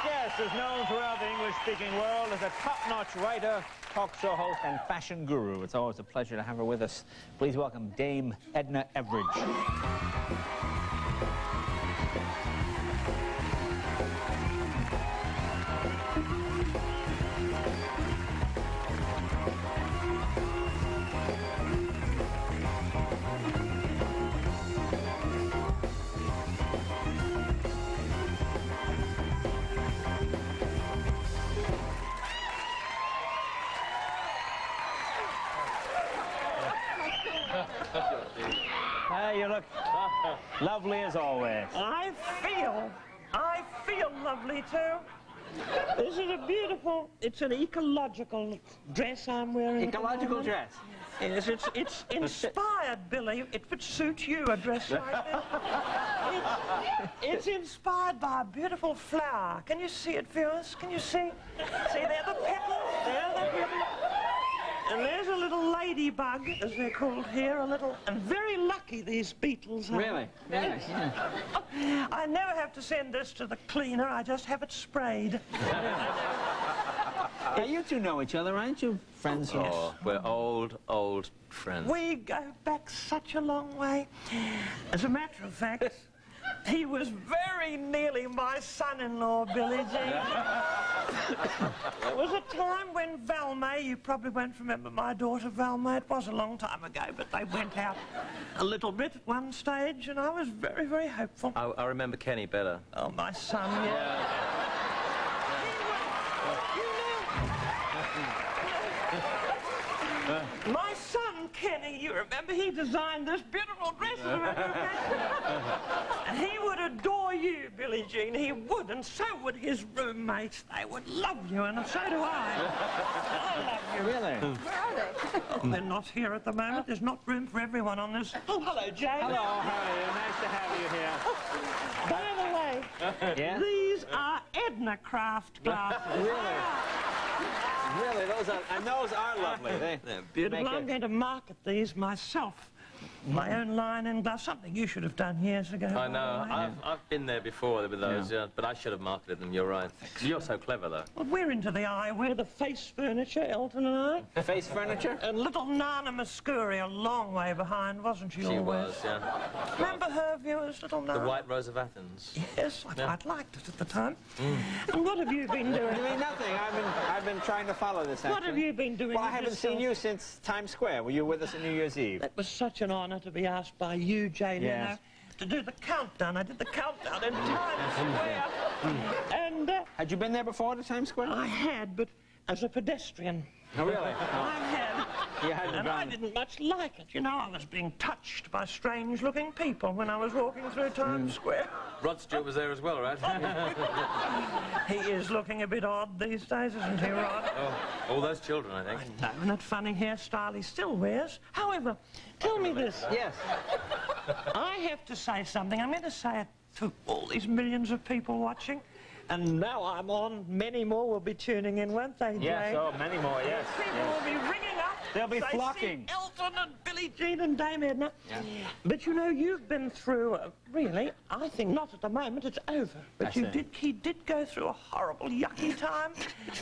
next guest is known throughout the English-speaking world as a top-notch writer, talk show host, and fashion guru. It's always a pleasure to have her with us. Please welcome Dame Edna U6X2bgwoXjs. Hey, you look lovely as always. I feel lovely too. Isn't it beautiful? It's an ecological dress I'm wearing. Ecological dress? Yes, it's inspired, Billy. It would suit you, a dress like this. It's inspired by a beautiful flower. Can you see it, viewers? Can you see? See, there the petals. There the petals. And there's a little ladybug, as they're called here, and very lucky these beetles are. Really? Yes. Yeah. I never have to send this to the cleaner, I just have it sprayed. Now, you two know each other, aren't you? Friends? Oh, Yes. we're old friends. We go back such a long way. As a matter of fact, he was very nearly my son-in-law, Billy Jean. There was a time when Valmay, you probably won't remember my daughter Valmay, it was a long time ago, but they went out a little bit at one stage, and I was very, very hopeful. I remember Kenny better. Oh, my son, yeah. My son, Kenny, you remember, he designed this beautiful dress. And he would adore you, Billie Jean. He would, and so would his roommates. They would love you, and so do I. I love you. Really? Where are they? Oh, they're not here at the moment. There's not room for everyone on this. Oh, hello, Jane. Hello, how are you? Nice to have you here. By the way, Yeah? these are Edna Craft glasses. Really, those are lovely. They're beautiful. I'm going to market these myself. My own line in glass, something you should have done years ago. I know. I've been there before with those, yeah, but I should have marketed them. You're right. You're so clever, though. Well, we're into the eyewear, the face furniture, Elton and I. Face furniture? And little Nana Muscuri, a long way behind, wasn't she? She always? was, yeah. Remember her, viewers, little Nana? The White Rose of Athens. Yes, I Yeah. quite liked it at the time. And what have you been doing? I mean, nothing. I've been trying to follow this, actually. What have you been doing? Well, I haven't seen you since Times Square. Were you with us at New Year's Eve? That was such an honour to be asked by you, Jane, Yes. you know, to do the countdown. I did the countdown in Times Square. And Had you been there before to Times Square? I had, but as a pedestrian. Oh, really? I had. You hadn't And I gone. didn't much like it. You know, I was being touched by strange-looking people when I was walking through Times Square. Rod Stewart was there as well, right? He is looking a bit odd these days, isn't he, Rod? Oh, all those children, I think. Isn't that funny hairstyle he still wears? However, tell me this. Yes. I have to say something. I'm going to say it to all these millions of people watching. And now I'm on, many more will be tuning in, won't they, Jane? Yes, oh, many more, yes. People Yes. will be ringing up. They'll be They flocking. see Elton and Billie Jean and Dame Edna. Yeah. But you know, you've been through, really, I think not at the moment, it's over. But That's you it. did, he did go through a horrible, yucky time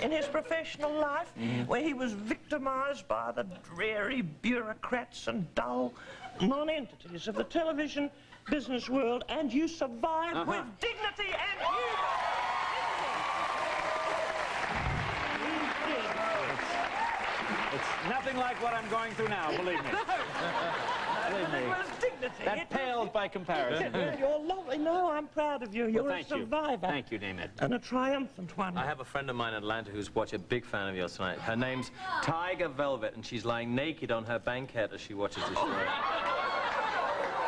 in his professional life where he was victimised by the dreary bureaucrats and dull non-entities of the television business world, and you survived with dignity and humour. It's nothing like what I'm going through now, believe me. Believe me. It was dignity. That paled by comparison. You're lovely. No, I'm proud of you. You're Well, a thank you. survivor. Thank you, Dame Ed. And a triumphant one. I have a friend of mine in Atlanta who's a big fan of yours tonight. Her name's Tiger Velvet, and she's lying naked on her banquette as she watches the show.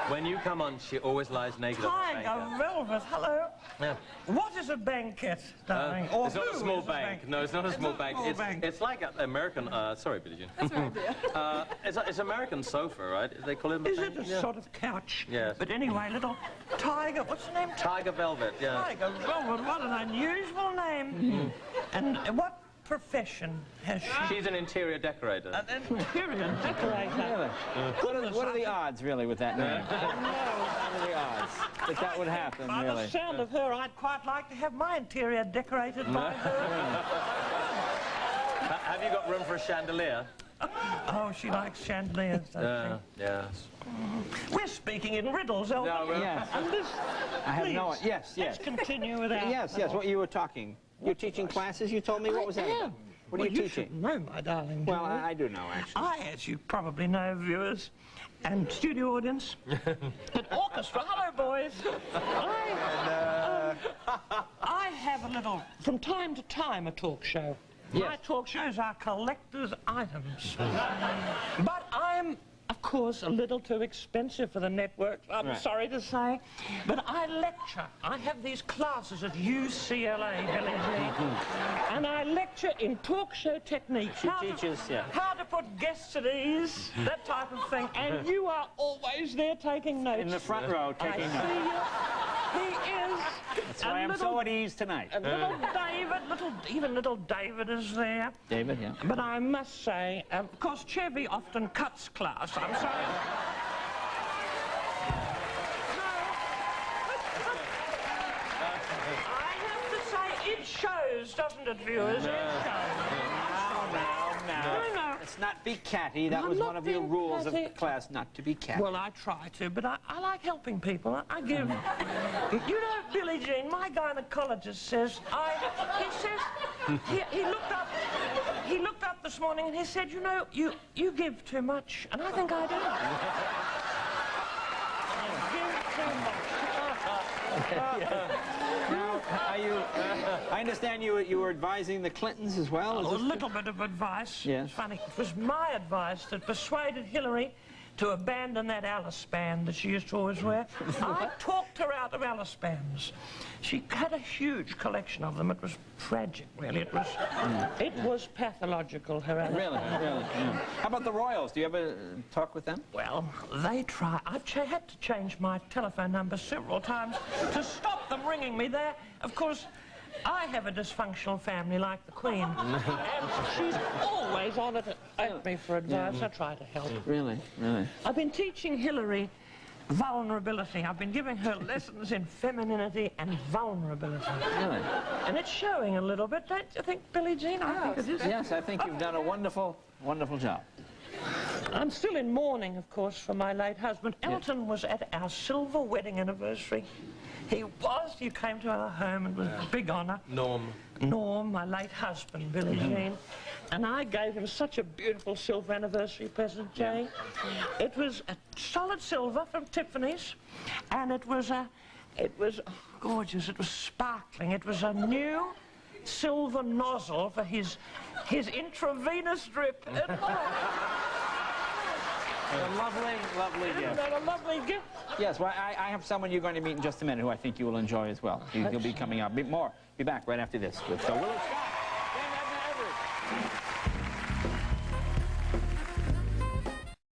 When you come on, she always lies naked on her Tiger banquette. Velvet, hello. Yeah. What is a banquet, darling? Or It's not a who small is bank. No, it's not a small bank. It's like an American. Sorry, Billie Jean. That's my idea. It's American sofa, right? They call it. Is it a sort of couch? Yes. But anyway, little Tiger, what's the name? Tiger Velvet? Yeah. Tiger Velvet, what an unusual name. And what profession has she? She's an interior decorator. An interior decorator. Really? What are the odds, really, with that name? What are the odds that would happen, By really? the sound of her, I'd quite like to have my interior decorated by her. Have you got room for a chandelier? Oh, she likes chandeliers, doesn't she? Yes. We're speaking in riddles, Elton. No, Yes. And this, I have no... please, Yes, yes. let's continue with our... Yes, what you were talking. You're teaching classes, you told me? What was that about? What are you teaching? Should know, my darling. Well, Julie. I do know, actually. As you probably know, viewers and studio audience, an orchestra. Hello, boys. I have a little, from time to time, a talk show. Yes. My talk shows are collector's items. But I'm, of course, a little too expensive for the network, I'm Right. sorry to say. But I lecture. I have these classes at UCLA, Billie Jean. And I lecture in talk show techniques. She teaches, yeah. How to put guests at ease, that type of thing. And you are always there taking notes. In the front row, taking notes. I see you. He is. That's why I'm so at ease tonight. And little David, even little David is there. David, yeah. But I must say, of course, Chevy often cuts class. I'm sorry. I have to say, it shows, doesn't it, viewers? It shows. No. Let's not be catty. That I'm was not one of your being rules catty. of class, not to be catty. Well, I try to, but I like helping people. I give... You know, Billie Jean, my gynecologist says... He looked up this morning and he said, you know, you give too much. And I think I do. I give too much. Now, I understand you were advising the Clintons as well? A little bit of advice. Yes. It's funny. It was my advice that persuaded Hillary to abandon that Alice band that she used to always wear. I talked her out of Alice bands. She had a huge collection of them. It was tragic, really. It was pathological, her Alice Really? Yeah. How about the Royals? Do you ever talk with them? Well, they try. I've had to change my telephone number several times to stop them ringing me there. Of course, I have a dysfunctional family like the Queen. And she's always on it at me for advice. I try to help. Really? I've been teaching Hillary vulnerability. I've been giving her lessons in femininity and vulnerability. Really? And it's showing a little bit, don't you think, Billie Jean? I think it is. Yes, I think you've done a wonderful, wonderful job. I'm still in mourning, of course, for my late husband. Elton was at our silver wedding anniversary. He came to our home and it was a big honour. Norm, my late husband, Billie Jean. And I gave him such a beautiful silver anniversary present, Jay. It was a solid silver from Tiffany's, and it was gorgeous. It was sparkling. It was a new silver nozzle for his intravenous drip. A lovely, lovely Isn't gift. that a lovely gift? Yes, well, I have someone you're going to meet in just a minute who I think you will enjoy as well. He'll be coming up. Be back right after this with Phil Willard.